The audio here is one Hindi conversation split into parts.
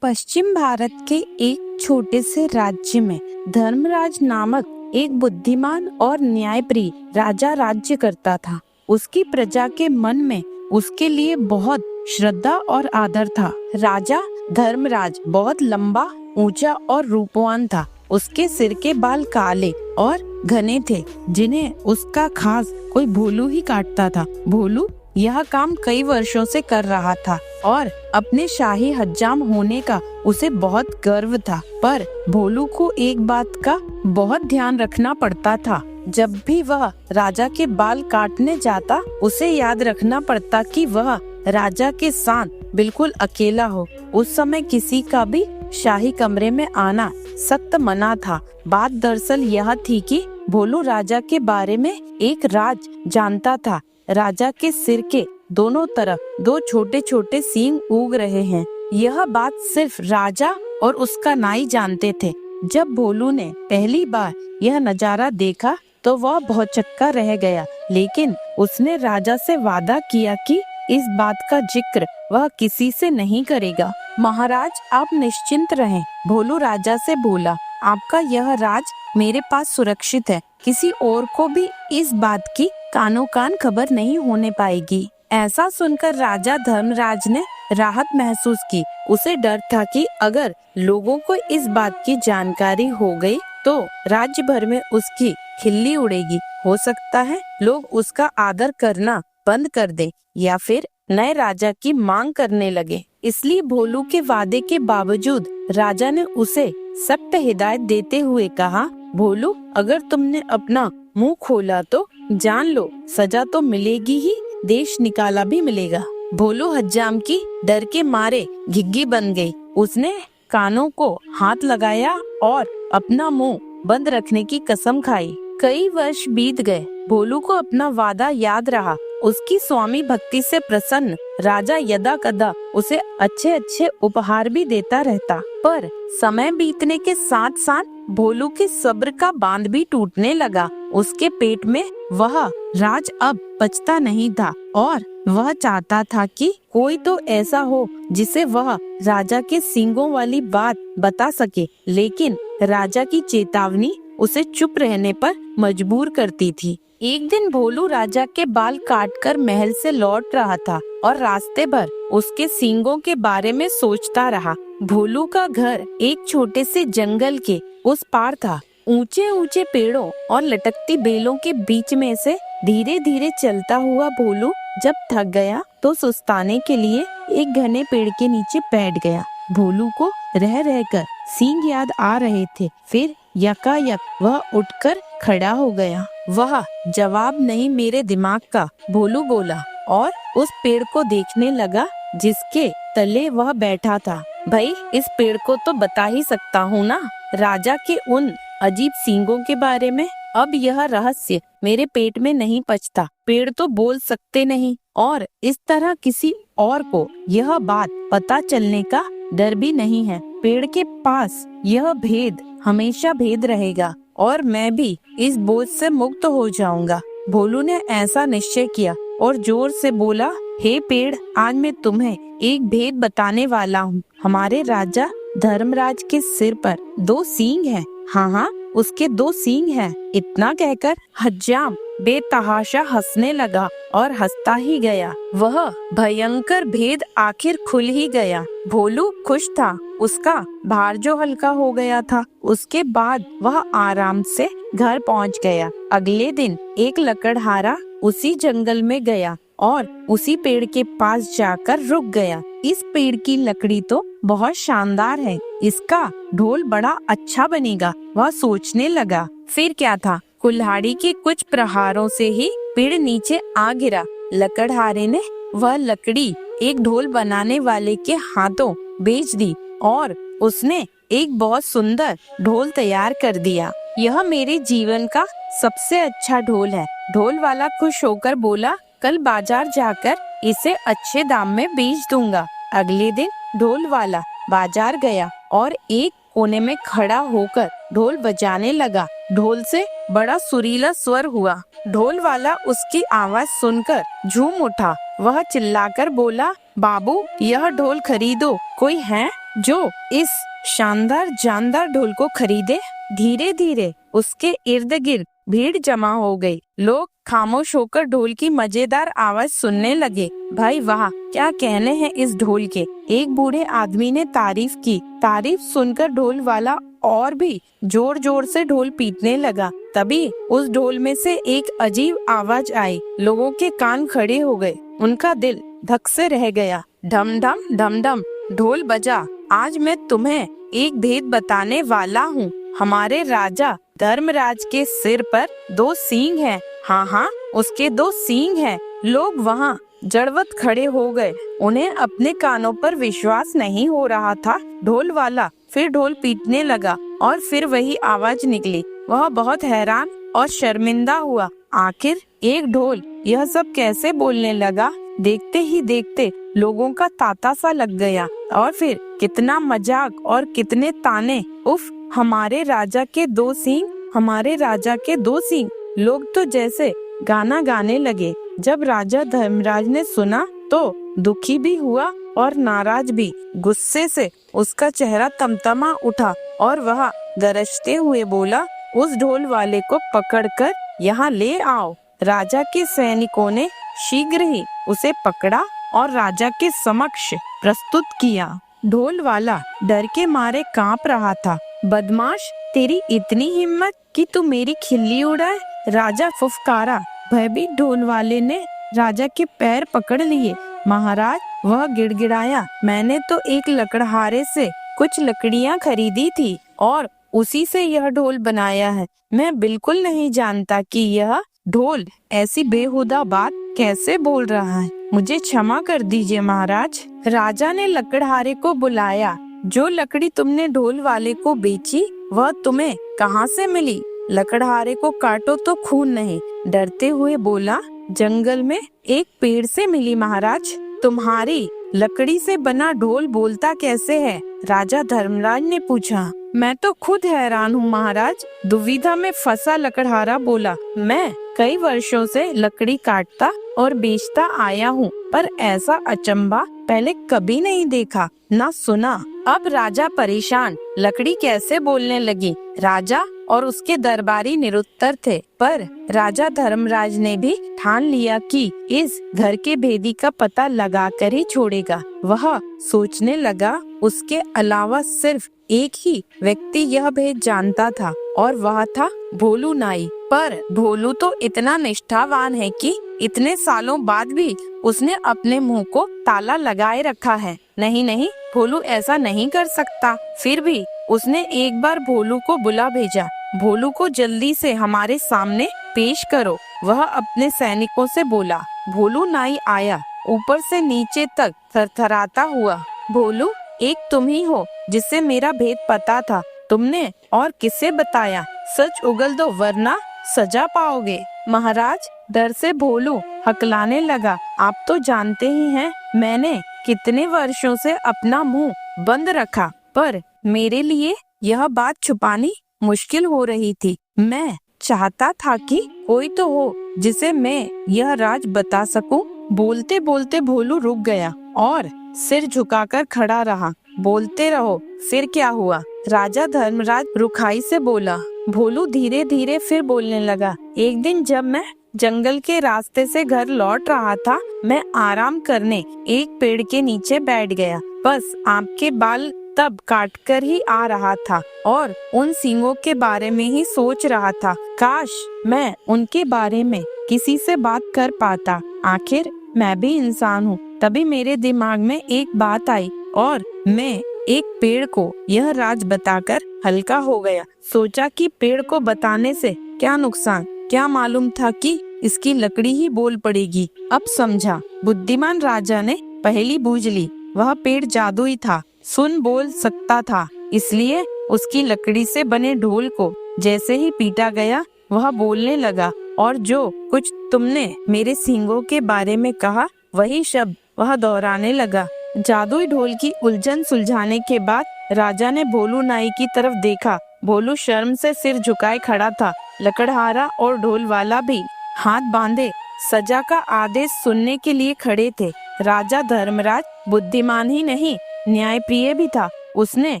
पश्चिम भारत के एक छोटे से राज्य में धर्मराज नामक एक बुद्धिमान और न्यायप्रिय राजा राज्य करता था। उसकी प्रजा के मन में उसके लिए बहुत श्रद्धा और आदर था। राजा धर्मराज बहुत लंबा, ऊंचा और रूपवान था। उसके सिर के बाल काले और घने थे, जिन्हें उसका खास कोई भोलू ही काटता था। भोलू यह काम कई वर्षों से कर रहा था और अपने शाही हज्जाम होने का उसे बहुत गर्व था। पर भोलू को एक बात का बहुत ध्यान रखना पड़ता था। जब भी वह राजा के बाल काटने जाता, उसे याद रखना पड़ता कि वह राजा के साथ बिल्कुल अकेला हो। उस समय किसी का भी शाही कमरे में आना सख्त मना था। बात दरअसल यह थी कि भोलू राजा के बारे में एक राज जानता था। राजा के सिर के दोनों तरफ दो छोटे छोटे सींग उग रहे हैं। यह बात सिर्फ राजा और उसका नाई जानते थे। जब भोलू ने पहली बार यह नजारा देखा तो वह बहुत चक्का रह गया, लेकिन उसने राजा से वादा किया कि इस बात का जिक्र वह किसी से नहीं करेगा। महाराज, आप निश्चिंत रहें, भोलू राजा से बोला। आपका यह राज मेरे पास सुरक्षित है। किसी और को भी इस बात की कानो कान खबर नहीं होने पाएगी। ऐसा सुनकर राजा धर्मराज ने राहत महसूस की। उसे डर था कि अगर लोगों को इस बात की जानकारी हो गई तो राज्य भर में उसकी खिल्ली उड़ेगी। हो सकता है लोग उसका आदर करना बंद कर दे या फिर नए राजा की मांग करने लगे। इसलिए भोलू के वादे के बावजूद राजा ने उसे सख्त हिदायत देते हुए कहा, भोलू, अगर तुमने अपना मुंह खोला तो जान लो सजा तो मिलेगी ही, देश निकाला भी मिलेगा। भोलू हज्जाम की डर के मारे घिग्गी बन गई। उसने कानों को हाथ लगाया और अपना मुंह बंद रखने की कसम खाई। कई वर्ष बीत गए। भोलू को अपना वादा याद रहा। उसकी स्वामी भक्ति से प्रसन्न राजा यदा कदा उसे अच्छे अच्छे उपहार भी देता रहता। पर समय बीतने के साथ साथ भोलू के सब्र का बांध भी टूटने लगा। उसके पेट में वह राज अब पचता नहीं था और वह चाहता था कि कोई तो ऐसा हो जिसे वह राजा के सींगों वाली बात बता सके, लेकिन राजा की चेतावनी उसे चुप रहने पर मजबूर करती थी। एक दिन भोलू राजा के बाल काटकर महल से लौट रहा था और रास्ते भर उसके सींगों के बारे में सोचता रहा। भोलू का घर एक छोटे से जंगल के उस पार था। ऊंचे ऊंचे पेड़ों और लटकती बेलों के बीच में से धीरे धीरे चलता हुआ भोलू जब थक गया तो सुस्ताने के लिए एक घने पेड़ के नीचे बैठ गया। भोलू को रह रहकर सींग याद आ रहे थे। फिर यकायक वह उठकर खड़ा हो गया। वह जवाब नहीं मेरे दिमाग का, भोलू बोला और उस पेड़ को देखने लगा जिसके तले वह बैठा था। भाई, इस पेड़ को तो बता ही सकता हूँ ना, राजा के उन अजीब सींगों के बारे में। अब यह रहस्य मेरे पेट में नहीं पचता। पेड़ तो बोल सकते नहीं और इस तरह किसी और को यह बात पता चलने का डर भी नहीं है। पेड़ के पास यह भेद हमेशा भेद रहेगा और मैं भी इस बोझ से मुक्त हो जाऊंगा। भोलू ने ऐसा निश्चय किया और जोर से बोला, हे पेड़, आज मैं तुम्हें एक भेद बताने वाला हूँ। हमारे राजा धर्मराज के सिर पर दो सींग हैं। हाँ हाँ, उसके दो सींग हैं। इतना कहकर हज्जाम बेतहाशा हंसने लगा और हंसता ही गया। वह भयंकर भेद आखिर खुल ही गया। भोलू खुश था। उसका भार जो हल्का हो गया था। उसके बाद वह आराम से घर पहुंच गया। अगले दिन एक लकड़हारा उसी जंगल में गया और उसी पेड़ के पास जाकर रुक गया। इस पेड़ की लकड़ी तो बहुत शानदार है, इसका ढोल बड़ा अच्छा बनेगा, वह सोचने लगा। फिर क्या था, कुल्हाड़ी के कुछ प्रहारों से ही पेड़ नीचे आ गिरा। लकड़हारे ने वह लकड़ी एक ढोल बनाने वाले के हाथों बेच दी और उसने एक बहुत सुंदर ढोल तैयार कर दिया। यह मेरे जीवन का सबसे अच्छा ढोल है। ढोल वाला खुश होकर बोला, कल बाजार जाकर इसे अच्छे दाम में बेच दूंगा। अगले दिन ढोल वाला बाजार गया और एक कोने में खड़ा होकर ढोल बजाने लगा। ढोल से बड़ा सुरीला स्वर हुआ। ढोल वाला उसकी आवाज सुनकर झूम उठा। वह चिल्लाकर बोला, बाबू, यह ढोल खरीदो। कोई है जो इस शानदार जानदार ढोल को खरीदे। धीरे धीरे उसके इर्द गिर्द भीड़ जमा हो गई। लोग खामोश होकर ढोल की मजेदार आवाज सुनने लगे। भाई वाह, क्या कहने हैं इस ढोल के। एक बूढ़े आदमी ने तारीफ की। तारीफ सुनकर ढोल वाला और भी जोर जोर से ढोल पीटने लगा। तभी उस ढोल में से एक अजीब आवाज आई। लोगों के कान खड़े हो गए, उनका दिल धक से रह गया। ढम ढम ढम ढम ढोल बजा। आज मैं तुम्हें एक भेद बताने वाला हूँ। हमारे राजा धर्मराज के सिर पर 2 सींग हैं। हाँ हाँ, उसके 2 सींग हैं। लोग वहाँ जड़वत खड़े हो गए। उन्हें अपने कानों पर विश्वास नहीं हो रहा था। ढोल वाला फिर ढोल पीटने लगा और फिर वही आवाज निकली। वह बहुत हैरान और शर्मिंदा हुआ। आखिर एक ढोल यह सब कैसे बोलने लगा। देखते ही देखते लोगों का तांता सा लग गया। और फिर कितना मजाक और कितने ताने। उफ, हमारे राजा के 2 सींग, हमारे राजा के 2 सींग। लोग तो जैसे गाना गाने लगे। जब राजा धर्मराज ने सुना तो दुखी भी हुआ और नाराज भी। गुस्से से उसका चेहरा तमतमा उठा और वह गरजते हुए बोला, उस ढोल वाले को पकड़कर यहाँ ले आओ। राजा के सैनिकों ने शीघ्र ही उसे पकड़ा और राजा के समक्ष प्रस्तुत किया। ढोल वाला डर के मारे कांप रहा था। बदमाश, तेरी इतनी हिम्मत कि तू मेरी खिल्ली उड़ाए। राजा फुफकारा। भयभीत ढोल वाले ने राजा के पैर पकड़ लिए। महाराज, वह गिड़गिड़ाया, मैंने तो एक लकड़हारे से कुछ लकड़ियां खरीदी थी और उसी से यह ढोल बनाया है। मैं बिल्कुल नहीं जानता कि यह ढोल ऐसी बेहुदा बात कैसे बोल रहा है। मुझे क्षमा कर दीजिए महाराज। राजा ने लकड़हारे को बुलाया। जो लकड़ी तुमने ढोल वाले को बेची वह तुम्हें कहाँ से मिली? लकड़हारे को काटो तो खून नहीं। डरते हुए बोला, जंगल में एक पेड़ से मिली महाराज। तुम्हारी लकड़ी से बना ढोल बोलता कैसे है? राजा धर्मराज ने पूछा। मैं तो खुद हैरान हूँ महाराज। दुविधा में फंसा लकड़हारा बोला, मैं कई वर्षों से लकड़ी काटता और बेचता आया हूँ, पर ऐसा अचंभा पहले कभी नहीं देखा ना सुना। अब राजा परेशान, लकड़ी कैसे बोलने लगी। राजा और उसके दरबारी निरुत्तर थे, पर राजा धर्मराज ने भी ठान लिया कि इस घर के भेदी का पता लगा कर ही छोड़ेगा। वह सोचने लगा, उसके अलावा सिर्फ एक ही व्यक्ति यह भेद जानता था और वह था भोलू नाई। पर भोलू तो इतना निष्ठावान है कि इतने सालों बाद भी उसने अपने मुंह को ताला लगाए रखा है। नहीं नहीं, भोलू ऐसा नहीं कर सकता। फिर भी उसने एक बार भोलू को बुला भेजा। भोलू को जल्दी से हमारे सामने पेश करो, वह अपने सैनिकों से बोला। भोलू नाई आया, ऊपर से नीचे तक थरथराता हुआ। भोलू, एक तुम ही हो जिससे मेरा भेद पता था। तुमने और किसे बताया? सच उगल दो वरना सजा पाओगे। महाराज, डर से भोलू हकलाने लगा। आप तो जानते ही हैं, मैंने कितने वर्षों से अपना मुंह बंद रखा, पर मेरे लिए यह बात छुपानी मुश्किल हो रही थी। मैं चाहता था कि कोई तो हो जिसे मैं यह राज बता सकूं। बोलते बोलते भोलू रुक गया और सिर झुकाकर खड़ा रहा। बोलते रहो, फिर क्या हुआ? राजा धर्मराज रुखाई से बोला। भोलू धीरे धीरे फिर बोलने लगा। एक दिन जब मैं जंगल के रास्ते से घर लौट रहा था, मैं आराम करने एक पेड़ के नीचे बैठ गया। बस आपके बाल तब काट कर ही आ रहा था और उन सींगों के बारे में ही सोच रहा था। काश मैं उनके बारे में किसी से बात कर पाता। आखिर मैं भी इंसान हूँ। तभी मेरे दिमाग में एक बात आई और मैं एक पेड़ को यह राज बताकर हल्का हो गया। सोचा कि पेड़ को बताने से क्या नुकसान, क्या मालूम था कि इसकी लकड़ी ही बोल पड़ेगी। अब समझा, बुद्धिमान राजा ने पहेली बूझ ली। वह पेड़ जादुई था, सुन बोल सकता था, इसलिए उसकी लकड़ी से बने ढोल को जैसे ही पीटा गया वह बोलने लगा। और जो कुछ तुमने मेरे सींगों के बारे में कहा वही शब्द वह दोहराने लगा। जादुई ढोल की उलझन सुलझाने के बाद राजा ने भोलू नाई की तरफ देखा। भोलू शर्म से सिर झुकाए खड़ा था। लकड़हारा और ढोल वाला भी हाथ बांधे सजा का आदेश सुनने के लिए खड़े थे। राजा धर्मराज बुद्धिमान ही नहीं, न्यायप्रिय भी था। उसने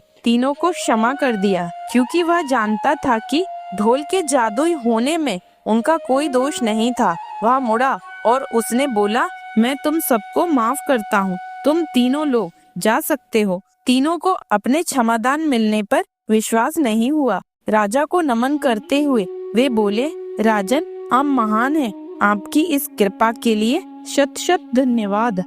तीनों को क्षमा कर दिया, क्योंकि वह जानता था कि ढोल के जादुई होने में उनका कोई दोष नहीं था। वह मुड़ा और उसने बोला, मैं तुम सबको माफ करता हूँ, तुम तीनों लोग जा सकते हो। तीनों को अपने क्षमादान मिलने पर विश्वास नहीं हुआ। राजा को नमन करते हुए वे बोले, राजन, आप महान हैं, आपकी इस कृपा के लिए शत शत धन्यवाद।